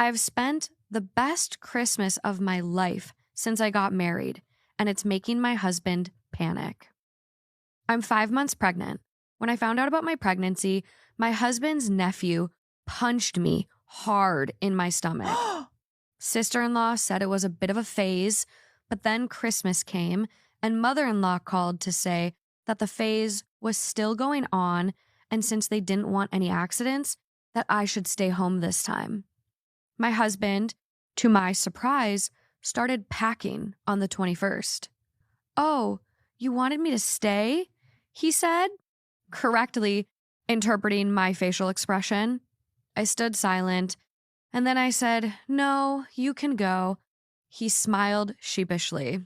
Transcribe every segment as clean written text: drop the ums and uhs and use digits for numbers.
I've spent the best Christmas of my life since I got married, and it's making my husband panic. I'm 5 months pregnant. When I found out about my pregnancy, my husband's nephew punched me hard in my stomach. Sister-in-law said it was a bit of a phase, but then Christmas came, and mother-in-law called to say that the phase was still going on, and since they didn't want any accidents, that I should stay home this time. My husband, to my surprise, started packing on the 21st. "Oh, you wanted me to stay?" he said, correctly interpreting my facial expression. I stood silent, and then I said, "No, you can go." He smiled sheepishly.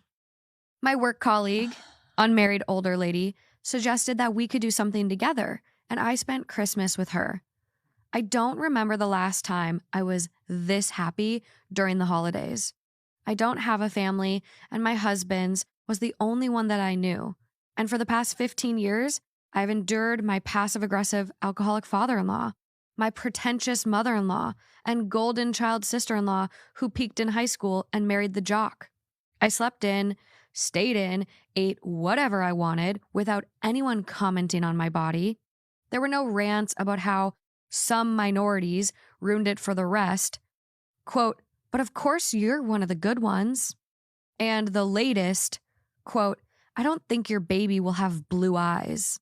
My work colleague, unmarried older lady, suggested that we could do something together, and I spent Christmas with her. I don't remember the last time I was this happy during the holidays. I don't have a family, and my husband's was the only one that I knew. And for the past 15 years, I've endured my passive-aggressive alcoholic father-in-law, my pretentious mother-in-law, and golden child sister-in-law who peaked in high school and married the jock. I slept in, stayed in, ate whatever I wanted without anyone commenting on my body. There were no rants about how some minorities ruined it for the rest. Quote, "But of course you're one of the good ones." And the latest, quote, "I don't think your baby will have blue eyes."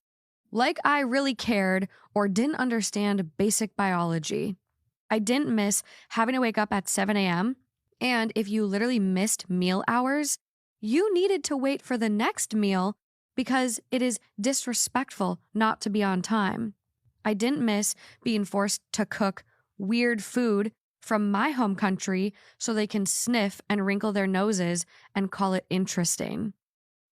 Like I really cared or didn't understand basic biology. I didn't miss having to wake up at 7 a.m. And if you literally missed meal hours, you needed to wait for the next meal because it is disrespectful not to be on time. I didn't miss being forced to cook weird food from my home country so they can sniff and wrinkle their noses and call it interesting.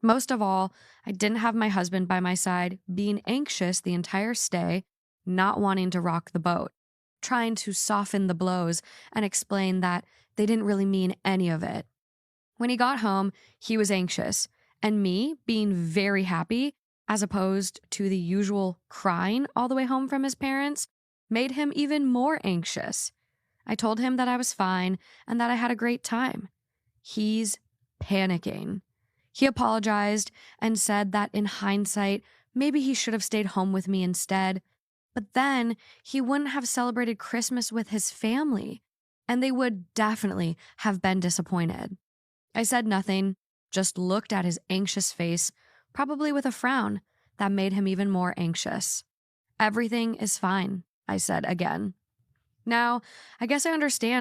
Most of all, I didn't have my husband by my side being anxious the entire stay, not wanting to rock the boat, trying to soften the blows and explain that they didn't really mean any of it. When he got home, he was anxious, and me being very happy, as opposed to the usual crying all the way home from his parents, made him even more anxious. I told him that I was fine and that I had a great time. He's panicking. He apologized and said that in hindsight, maybe he should have stayed home with me instead, but then he wouldn't have celebrated Christmas with his family, and they would definitely have been disappointed. I said nothing, just looked at his anxious face, probably with a frown that made him even more anxious. "Everything is fine," I said again. Now, I guess I understand